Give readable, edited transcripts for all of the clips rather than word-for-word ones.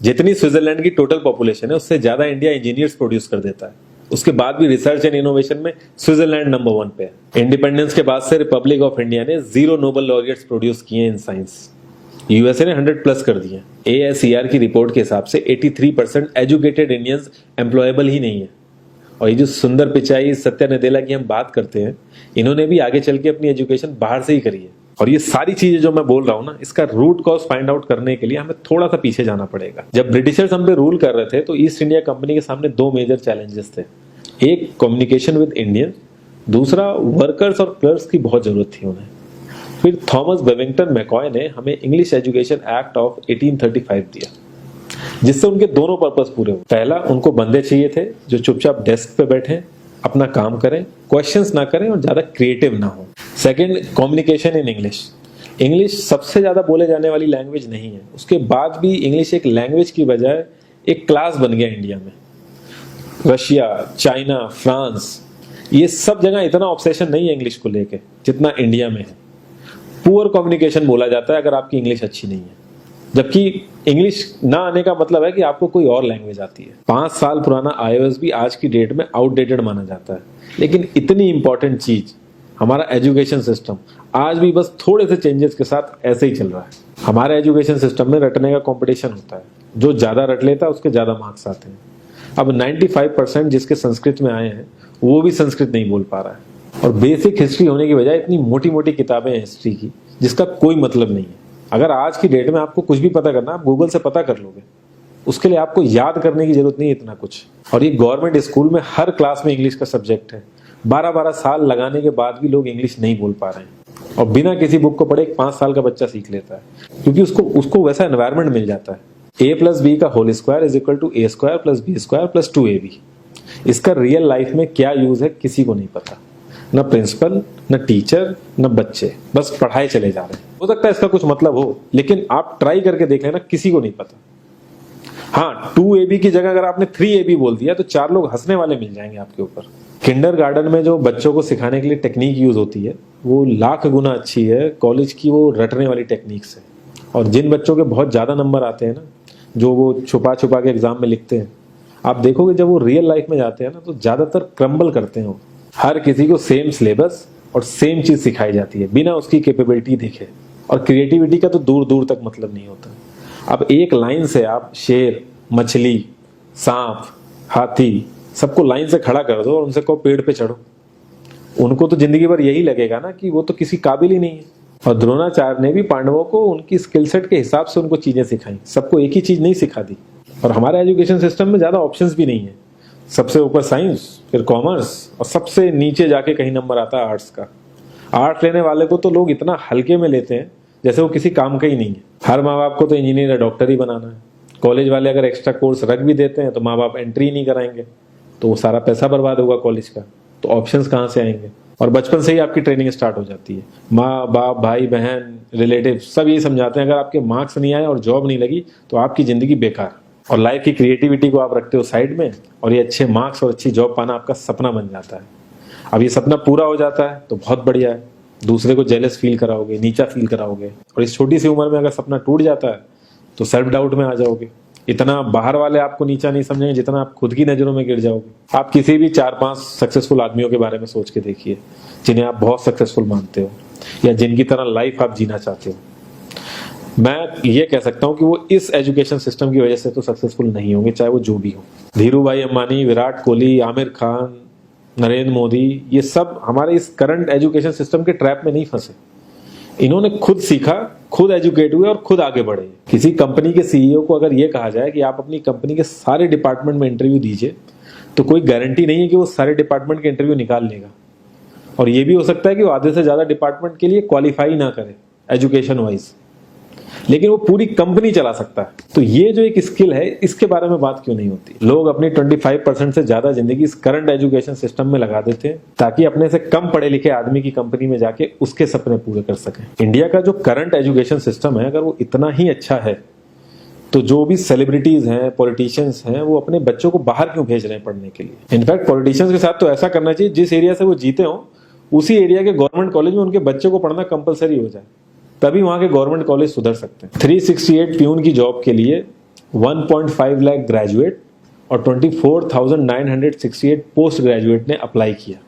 जितनी स्विट्जरलैंड की total population है उससे ज्यादा इंडिया इंजीनियर्स प्रोड्यूस कर देता है। उसके बाद भी रिसर्च एंड इनोवेशन में स्विट्जरलैंड नंबर 1 पे है। इंडिपेंडेंस के बाद से रिपब्लिक ऑफ इंडिया ने 0 नोबेल लॉरिएट्स प्रोड्यूस किए इन साइंस। यूएसए ने 100+ कर दिए। ASER की रिपोर्ट के हिसाब से 83% एजुकेटेड इंडियंस एम्प्लॉयबल ही नहीं है। और ये जो सुंदर पिचाई, सत्या नदेला की हम बात करते हैं, इन्होंने भी आगे चल के अपनी एजुकेशन बाहर से ही करी है। और ये सारी चीजें जो मैं बोल रहा हूँ ना, इसका रूट कॉज फाइंड आउट करने के लिए हमें थोड़ा सा पीछे जाना पड़ेगा। जब ब्रिटिशर्स हम पे रूल कर रहे थे तो ईस्ट इंडिया कंपनी के सामने 2 मेजर चैलेंजेस थे। एक, कम्युनिकेशन विद इंडियन, दूसरा वर्कर्स और क्लर्क्स की बहुत जरूरत थी उन्हें। फिर थॉमस बेविंगटन मैकॉय ने हमें इंग्लिश एजुकेशन एक्ट ऑफ 1835 दिया, जिससे उनके दोनों पर्पस पूरे हुए। पहला, उनको बंदे चाहिए थे जो चुपचाप डेस्क पे बैठे, अपना काम करें, क्वेश्चंस ना करें और ज्यादा क्रिएटिव ना हो। Second, communication in English. English सबसे ज्यादा बोले जाने वाली लैंग्वेज नहीं है, उसके बाद भी इंग्लिश एक लैंग्वेज की बजाय एक क्लास बन गया इंडिया में। रशिया, चाइना, फ्रांस, ये सब जगह इतना ऑब्सेशन नहीं है इंग्लिश को लेके जितना इंडिया में है। पुअर कम्युनिकेशन बोला जाता है अगर आपकी इंग्लिश अच्छी नहीं है, जबकि इंग्लिश ना आने का मतलब है कि आपको कोई और लैंग्वेज आती है। 5 साल पुराना iOS भी आज की डेट में आउटडेटेड माना जाता है। लेकिन इतनी इंपॉर्टेंट चीज हमारा एजुकेशन सिस्टम आज भी बस थोड़े से चेंजेस के साथ ऐसे ही चल रहा है। हमारे एजुकेशन सिस्टम में रटने का कंपटीशन होता है, जो ज्यादा रट लेता है उसके ज्यादा मार्क्स आते हैं। अब 95% जिसके संस्कृत में आए हैं वो भी संस्कृत नहीं बोल पा रहा है। और बेसिक हिस्ट्री होने की बजाय इतनी मोटी मोटी किताबें हैं हिस्ट्री की जिसका कोई मतलब नहीं है। अगर आज की डेट में आपको कुछ भी पता करना, आप गूगल से पता कर लोगे, उसके लिए आपको याद करने की जरूरत नहीं है इतना कुछ। और ये गवर्नमेंट स्कूल में हर क्लास में इंग्लिश का सब्जेक्ट है। 12-12 साल लगाने के बाद भी लोग इंग्लिश नहीं बोल पा रहे हैं। और बिना किसी बुक को पढ़े 5 साल का बच्चा सीख लेता है, क्योंकि उसको वैसा एनवायरमेंट मिल जाता है। A+B का whole square is equal to A² + B² + 2AB। इसका रियल लाइफ में क्या यूज है किसी को नहीं पता, न प्रिंसिपल, न टीचर, न बच्चे, बस पढ़ाई चले जा रहे हैं। हो सकता है इसका कुछ मतलब हो, लेकिन आप ट्राई करके देख लेना, किसी को नहीं पता। हाँ, 2AB की जगह अगर आपने 3AB बोल दिया तो 4 लोग हंसने वाले मिल जाएंगे आपके ऊपर। किंडरगार्टन में जो बच्चों को सिखाने के लिए टेक्निक यूज होती है वो लाख गुना अच्छी है कॉलेज की वो रटने वाली टेक्निक से। और जिन बच्चों के बहुत ज्यादा नंबर आते हैं ना, जो वो छुपा छुपा के एग्जाम में लिखते हैं, आप देखोगे जब वो रियल लाइफ में जाते हैं ना तो ज्यादातर क्रम्बल करते हैं वो। हर किसी को सेम सिलेबस और सेम चीज सिखाई जाती है बिना उसकी कैपेबिलिटी देखे। और क्रिएटिविटी का तो दूर दूर तक मतलब नहीं होता। अब एक लाइन से आप शेर, मछली, सांप, हाथी सबको लाइन से खड़ा कर दो और उनसे कहो पेड़ पे चढ़ो, उनको तो जिंदगी भर यही लगेगा ना कि वो तो किसी काबिल ही नहीं है। और द्रोणाचार्य ने भी पांडवों को उनकी स्किल सेट के हिसाब से उनको चीजें सिखाई, सबको एक ही चीज नहीं सिखा दी। और हमारे एजुकेशन सिस्टम में ज्यादा ऑप्शंस भी नहीं है। सबसे ऊपर साइंस, फिर कॉमर्स, और सबसे नीचे जाके कहीं नंबर आता है आर्ट्स का। आर्ट्स लेने वाले को तो लोग इतना हल्के में लेते हैं जैसे वो किसी काम का ही नहीं है। हर माँ बाप को तो इंजीनियर या डॉक्टर ही बनाना है। कॉलेज वाले अगर एक्स्ट्रा कोर्स रख भी देते हैं तो माँ बाप एंट्री नहीं कराएंगे, तो वो सारा पैसा बर्बाद होगा कॉलेज का। तो ऑप्शंस कहाँ से आएंगे? और बचपन से ही आपकी ट्रेनिंग स्टार्ट हो जाती है। माँ बाप, भाई बहन, रिलेटिव सब यही समझाते हैं अगर आपके मार्क्स नहीं आए और जॉब नहीं लगी तो आपकी जिंदगी बेकार। और लाइफ की क्रिएटिविटी को आप रखते हो साइड में, और ये अच्छे मार्क्स और अच्छी जॉब पाना आपका सपना बन जाता है। अब ये सपना पूरा हो जाता है तो बहुत बढ़िया है, दूसरे को जेलस फील कराओगे, नीचा फील कराओगे। और इस छोटी सी उम्र में अगर सपना टूट जाता है तो सेल्फ डाउट में आ जाओगे। इतना बाहर वाले आपको नीचा नहीं समझेंगे जितना आप खुद की नजरों में गिर जाओगे। आप किसी भी 4-5 सक्सेसफुल आदमियों के बारे में सोच के देखिए जिन्हें आप बहुत सक्सेसफुल मानते हो या जिनकी तरह लाइफ आप जीना चाहते हो। मैं ये कह सकता हूं कि वो इस एजुकेशन सिस्टम की वजह से तो सक्सेसफुल नहीं होंगे, चाहे वो जो भी हो। धीरू भाई अंबानी, विराट कोहली, आमिर खान, नरेंद्र मोदी, ये सब हमारे इस करंट एजुकेशन सिस्टम के ट्रैप में नहीं फंसे। इन्होंने खुद सीखा, खुद एजुकेट हुए और खुद आगे बढ़े। किसी कंपनी के सीईओ को अगर ये कहा जाए कि आप अपनी कंपनी के सारे डिपार्टमेंट में इंटरव्यू दीजिए, तो कोई गारंटी नहीं है कि वो सारे डिपार्टमेंट के इंटरव्यू निकाल लेगा। और ये भी हो सकता है कि वो आधे से ज्यादा डिपार्टमेंट के लिए क्वालिफाई ना करे एजुकेशन वाइज, लेकिन वो पूरी कंपनी चला सकता है। तो ये जो एक स्किल है, इसके बारे में बात क्यों नहीं होती? लोग अपनी 25% से ज्यादा जिंदगी इस करंट एजुकेशन सिस्टम में लगा देते हैं ताकि अपने से कम पढ़े लिखे आदमी की कंपनी में जाके उसके सपने पूरे कर सकें। इंडिया का जो करंट एजुकेशन सिस्टम है, अगर वो इतना ही अच्छा है तो जो भी सेलिब्रिटीज हैं, पॉलिटिशियंस हैं, वो अपने बच्चों को बाहर क्यों भेज रहे हैं पढ़ने के लिए? इनफैक्ट पॉलिटिशियंस के साथ तो ऐसा करना चाहिए, जिस एरिया से वो जीते हो उसी एरिया के गवर्नमेंट कॉलेज में उनके बच्चे को पढ़ना कंपलसरी हो जाए, तभी वहां के गवर्नमेंट कॉलेज सुधर सकते हैं। 368 प्यून की जॉब के लिए 1.5 लाख ग्रेजुएट और 24,968 पोस्ट ग्रेजुएट ने अप्लाई किया।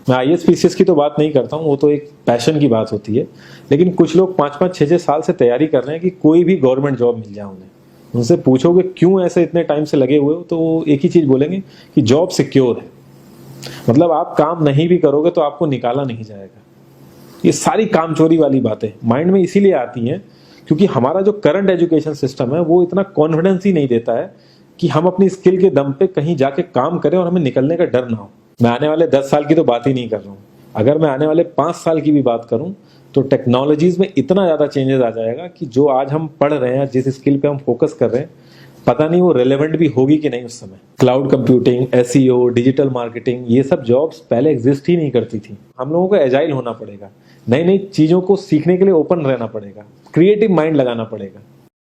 मैं IAS PCS की तो बात नहीं करता हूँ, वो तो एक पैशन की बात होती है, लेकिन कुछ लोग 5-5, 6-6 साल से तैयारी कर रहे हैं कि कोई भी गवर्नमेंट जॉब मिल जाए उन्हें। उनसे पूछोगे क्यों ऐसे इतने टाइम से लगे हुए हो, तो वो एक ही चीज़ बोलेंगे कि जॉब सिक्योर है। मतलब आप काम नहीं भी करोगे तो आपको निकाला नहीं जाएगा। ये सारी कामचोरी वाली बातें माइंड में इसीलिए आती हैं क्योंकि हमारा जो करंट एजुकेशन सिस्टम है वो इतना कॉन्फिडेंस ही नहीं देता है कि हम अपनी स्किल के दम पे कहीं जाके काम करें और हमें निकलने का डर ना हो। मैं आने वाले 10 साल की तो बात ही नहीं कर रहा हूँ, अगर मैं आने वाले 5 साल की भी बात करूँ तो टेक्नोलॉजीज में इतना ज़्यादा चेंजेस आ जाएगा कि जो आज हम पढ़ रहे हैं, जिस स्किल पे हम फोकस कर रहे हैं, पता नहीं वो रेलेवेंट भी होगी कि नहीं उस समय। Cloud computing, SEO, digital marketing, ये सब जॉब्स पहले एग्जिस्ट ही नहीं करती थी। हम लोगों को एजाइल होना पड़ेगा, नई नई चीज़ों को सीखने के लिए ओपन रहना पड़ेगा, क्रिएटिव माइंड लगाना पड़ेगा।